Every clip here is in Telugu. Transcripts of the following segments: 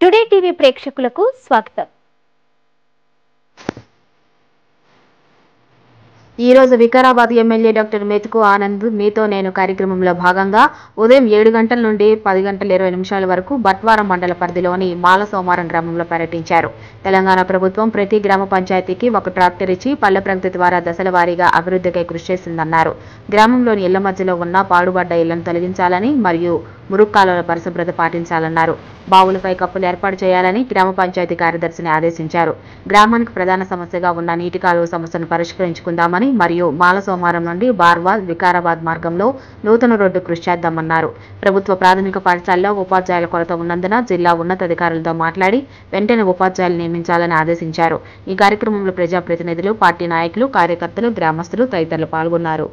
టుడే టీవీ ప్రేక్షకులకు స్వాగతం. ఈ రోజు వికారాబాద్ ఎమ్మెల్యే డాక్టర్ మెతుకు ఆనంద్ మీతో నేను కార్యక్రమంలో భాగంగా ఉదయం 7 గంటల నుండి 10 గంటల 20 నిమిషాల వరకు బట్వారం మండల పరిధిలోని మాలసోమారం గ్రామంలో పర్యటించారు. తెలంగాణ ప్రభుత్వం ప్రతి గ్రామ పంచాయతీకి ఒక ట్రాక్టర్ ఇచ్చి పల్లె ప్రగతి ద్వారా దశల వారీగా అభివృద్ధికై కృషి చేసిందన్నారు. గ్రామంలోని ఇళ్ల మధ్యలో ఉన్న పాడుబడ్డ ఇళ్లను తొలగించాలని మరియు మురుక్కాలువల పరిశుభ్రత పాటించాలన్నారు. బావులపై కప్పులు ఏర్పాటు చేయాలని గ్రామ పంచాయతీ కార్యదర్శిని ఆదేశించారు. గ్రామానికి ప్రధాన సమస్యగా ఉన్న నీటి కాలువ సమస్యను పరిష్కరించుకుందామని మరియు మాలసోమారం నుండి బార్వాల్ వికారాబాద్ మార్గంలో నూతన రోడ్డు కృషి చేద్దామన్నారు. ప్రభుత్వ ప్రాథమిక పాఠశాలలో ఉపాధ్యాయుల కొరత ఉన్నందున జిల్లా ఉన్నతాధికారులతో మాట్లాడి వెంటనే ఉపాధ్యాయులు నియమించాలని ఆదేశించారు. ఈ కార్యక్రమంలో ప్రజాప్రతినిధులు, పార్టీ నాయకులు, కార్యకర్తలు, గ్రామస్తులు తదితరులు పాల్గొన్నారు.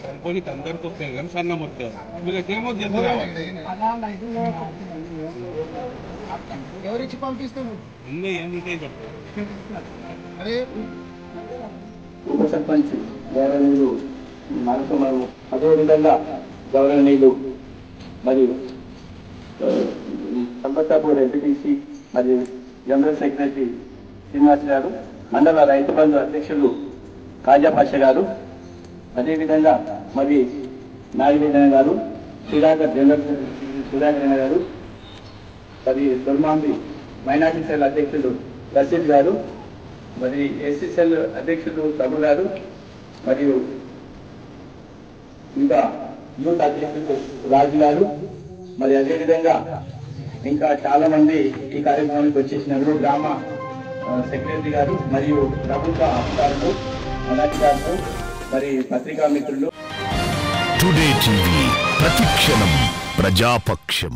సంపూర్ణ అందరితో సన్న మొత్తం వీళ్ళకేమో ఎవరిచ్చి పంపిస్తాము ఉప సర్పంచ్ గౌరవనీయులు మాలసోమారం, అదేవిధంగా గౌరవనీయులు మరియు సంపత్తాపూర్ ఎంపీటీసీ మరియు జనరల్ సెక్రటరీ శ్రీనివాస్ గారు, మండల రైతు బంధు అధ్యక్షులు కాజా పాషా గారు, అదేవిధంగా మరి నాగవేదన గారు, సుధాకర్ జనరల్ సుధాకర్ గారు, మరి దుర్మాంబి మైనార్టీ సెల్ అధ్యక్షులు రషీద్ గారు, మరి ఎస్సీ సెల్ అధ్యక్షులు తమ్ము గారు, మరియు ఇంకా యూత్ అధ్యక్షులు రాజు గారు, మరి అదేవిధంగా ఇంకా చాలా మంది ఈ కార్యక్రమానికి వచ్చేసినారు. గ్రామ సెక్రటరీ గారు మరియు ప్రభుత్వ అధికారులు, అనధికారులు, మరి పత్రికా మిత్రులు. టుడే టీవీ ప్రతిక్షణం ప్రజాపక్షం.